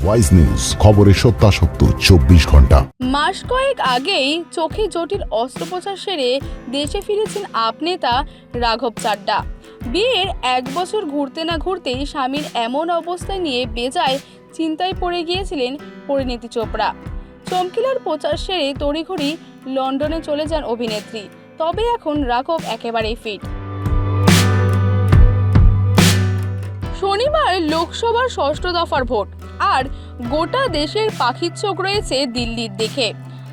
Wise news, খবরের সত্যাসত্য 24 ঘন্টা। মাস কয়েক আগেই চোখে জটিল অস্ত্রোপচার সেরে দেশে ফিরেছেন আপ নেতা রাঘব চাড্ডা। বিয়ের 1 বছর ঘুরতে না ঘুরতেই স্বামীর এমন অবস্থা নিয়ে বেজায় চিন্তায় পড়ে গিয়েছিলেন পরিণীতি চোপড়া। চমকিলার প্রচার সেরে তড়িঘড়ি লন্ডনে চলে যান অভিনেত্রী। তবে এখন রাঘব একেবারেই ফিট। শনিবার লোকসভার 6ষ্ঠ দফার ভোট, আর গোটা দেশের পাখির চোখ রয়েছে দিল্লির দিকে।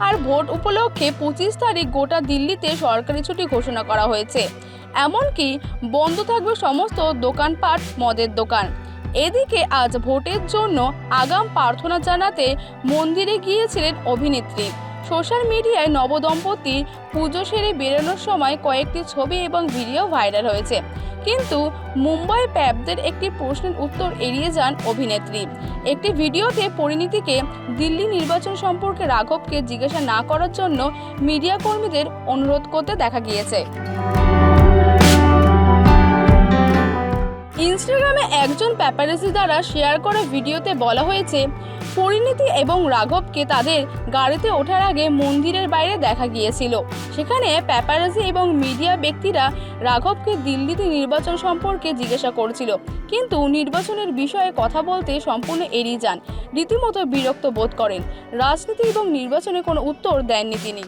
আর ভোট উপলক্ষে 25 তারিখ গোটা দিল্লিতে সরকারি ছুটি ঘোষণা করা হয়েছে। এমনকি বন্ধ থাকবে সমস্ত দোকানপাট, মদের দোকান। এদিকে আজ ভোটের জন্য আগাম প্রার্থনা জানাতে মন্দিরে গিয়েছিলেন অভিনেত্রী। সোশ্যাল মিডিয়ায় নবদম্পতির পুজো সেরে বেরোনোর সময় কয়েকটি ছবি এবং ভিডিও ভাইরাল হয়েছে। কিন্তু মুম্বাই প্যাবদের একটি প্রশ্নের উত্তর এড়িয়ে যান অভিনেত্রী। একটি ভিডিওতে পরিণীতিকে দিল্লি নির্বাচন সম্পর্কে রাঘবকে জিজ্ঞাসা না করার জন্য মিডিয়া কর্মীদের অনুরোধ করতে দেখা গিয়েছে। ইনস্টাগ্রামে একজন প্যাপারাজি দ্বারা শেয়ার করা ভিডিওতে বলা হয়েছে, পরিণীতি এবং রাঘবকে তাদের গাড়িতে ওঠার আগে মন্দিরের বাইরে দেখা গিয়েছিল। সেখানে প্যাপারাজি এবং মিডিয়া ব্যক্তিরা রাঘবকে দিল্লিতে নির্বাচন সম্পর্কে জিজ্ঞাসা করছিল, কিন্তু নির্বাচনের বিষয়ে কথা বলতে সম্পূর্ণ এড়িয়ে যান। রীতিমতো বিরক্ত বোধ করেন। রাজনীতি এবং নির্বাচনে কোনো উত্তর দেননি তিনি।